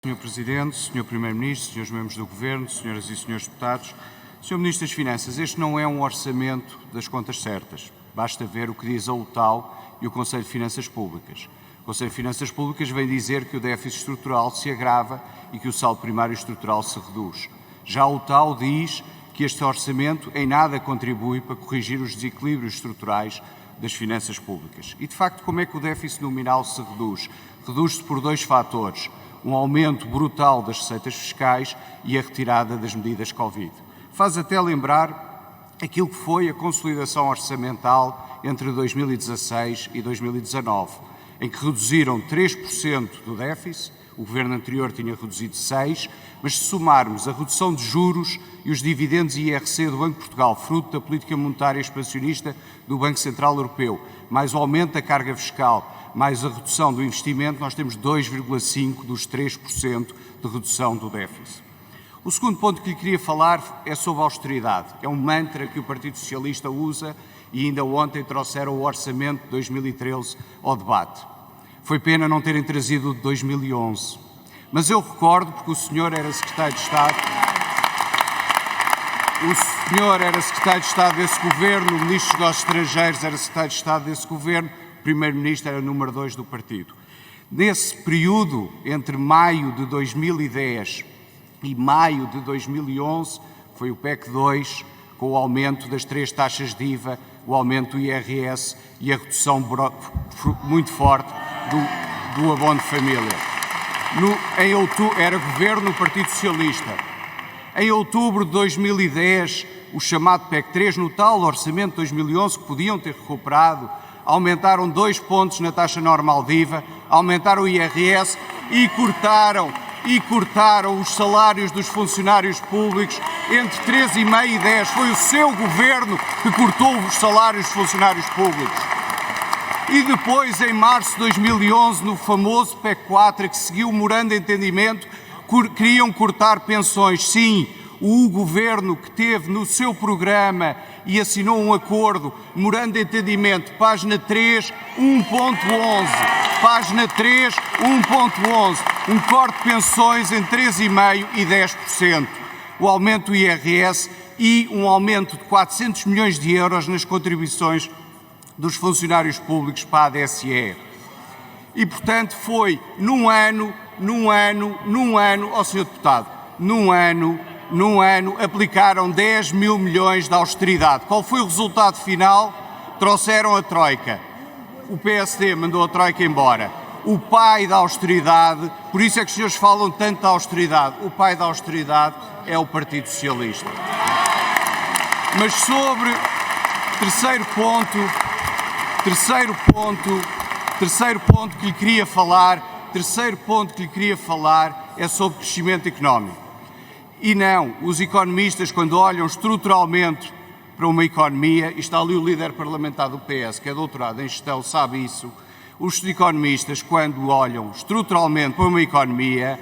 Sr. Presidente, Sr. Primeiro-Ministro, Srs. Membros do Governo, Senhoras e Srs. Deputados, Sr. Ministro das Finanças, este não é um orçamento das contas certas. Basta ver o que diz a UTAU e o Conselho de Finanças Públicas. O Conselho de Finanças Públicas vem dizer que o déficit estrutural se agrava e que o saldo primário estrutural se reduz. Já a UTAU diz que este orçamento em nada contribui para corrigir os desequilíbrios estruturais das finanças públicas. E, de facto, como é que o déficit nominal se reduz? Reduz-se por dois fatores: um aumento brutal das receitas fiscais e a retirada das medidas Covid. Faz até lembrar aquilo que foi a consolidação orçamental entre 2016 e 2019, em que reduziram 3% do déficit. O governo anterior tinha reduzido 6%, mas se somarmos a redução de juros e os dividendos e IRC do Banco de Portugal, fruto da política monetária expansionista do Banco Central Europeu, mais o aumento da carga fiscal, mais a redução do investimento, nós temos 2,5% dos 3% de redução do déficit. O segundo ponto que lhe queria falar é sobre a austeridade. É um mantra que o Partido Socialista usa e ainda ontem trouxeram o orçamento de 2013 ao debate. Foi pena não terem trazido o de 2011. Mas eu recordo, porque o senhor era secretário de Estado, desse governo, o Ministro dos Negócios Estrangeiros era secretário de Estado desse governo, o Primeiro-Ministro era número 2 do partido. Nesse período, entre maio de 2010 e maio de 2011, foi o PEC 2, com o aumento das 3 taxas de IVA, o aumento do IRS e a redução muito forte do abono de família. Em outubro, era governo do Partido Socialista. Em outubro de 2010, o chamado PEC 3, no tal orçamento de 2011, que podiam ter recuperado, aumentaram 2 pontos na taxa normal de IVA, aumentaram o IRS e cortaram os salários dos funcionários públicos entre 3,5% e 10%. Foi o seu governo que cortou os salários dos funcionários públicos. E depois, em março de 2011, no famoso PEC 4, que seguiu o memorando de entendimento, queriam cortar pensões. Sim, o governo que teve no seu programa e assinou um acordo, memorando de entendimento, página 3, 1.11. Página 3, 1.11. Um corte de pensões em 3,5% e 10%. O aumento do IRS e um aumento de 400 milhões de euros nas contribuições dos funcionários públicos para a ADSE. E, portanto, foi num ano, ó Sr. Deputado, num ano aplicaram 10 mil milhões de austeridade. Qual foi o resultado final? Trouxeram a Troika. O PSD mandou a Troika embora. O pai da austeridade, por isso é que os senhores falam tanto da austeridade, o pai da austeridade é o Partido Socialista. Mas sobre terceiro ponto que lhe queria falar é sobre crescimento económico. E não, os economistas, quando olham estruturalmente para uma economia, e está ali o líder parlamentar do PS, que é doutorado em gestão, sabe isso, os economistas, quando olham estruturalmente para uma economia,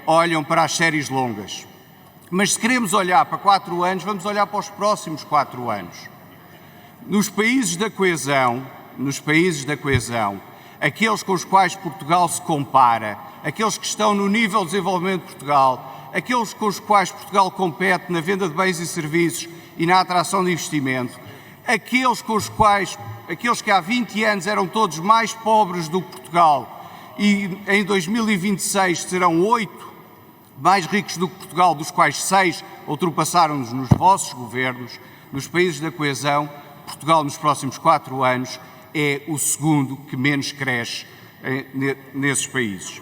olham para as séries longas. Mas se queremos olhar para 4 anos, vamos olhar para os próximos 4 anos. Nos países da coesão, aqueles com os quais Portugal se compara, aqueles que estão no nível de desenvolvimento de Portugal, aqueles com os quais Portugal compete na venda de bens e serviços e na atração de investimento, aqueles que há 20 anos eram todos mais pobres do que Portugal e em 2026 serão 8 mais ricos do que Portugal, dos quais 6 ultrapassaram-nos nos vossos governos, nos países da coesão, Portugal nos próximos 4 anos é o segundo que menos cresce nesses países.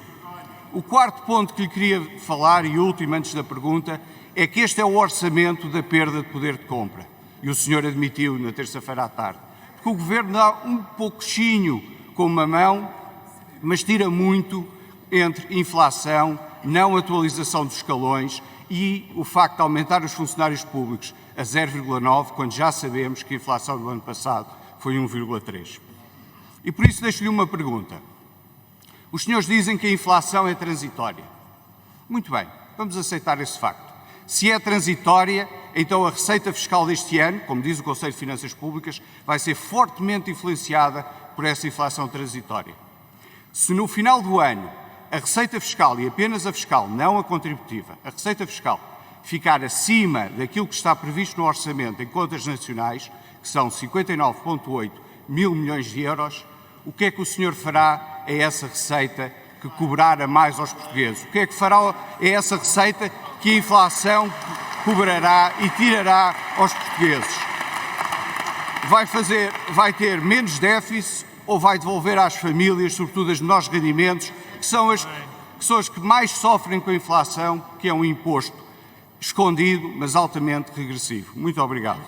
O quarto ponto que lhe queria falar, e último antes da pergunta, é que este é o orçamento da perda de poder de compra. E o senhor admitiu na terça-feira à tarde. Porque o governo dá um pouquinho com uma mão, mas tira muito entre inflação, não atualização dos escalões e o facto de aumentar os funcionários públicos a 0,9%, quando já sabemos que a inflação do ano passado foi 1,3%. E por isso deixo-lhe uma pergunta. Os senhores dizem que a inflação é transitória. Muito bem, vamos aceitar esse facto. Se é transitória, então a receita fiscal deste ano, como diz o Conselho de Finanças Públicas, vai ser fortemente influenciada por essa inflação transitória. Se no final do ano a receita fiscal e apenas a fiscal, não a contributiva, a receita fiscal, ficar acima daquilo que está previsto no orçamento em contas nacionais, que são 59,8 mil milhões de euros, o que é que o senhor fará a essa receita que cobrará mais aos portugueses? O que é que fará a essa receita que a inflação cobrará e tirará aos portugueses? Vai ter menos déficit ou vai devolver às famílias, sobretudo as menores rendimentos, que são as que mais sofrem com a inflação, que é um imposto escondido, mas altamente regressivo? Muito obrigado.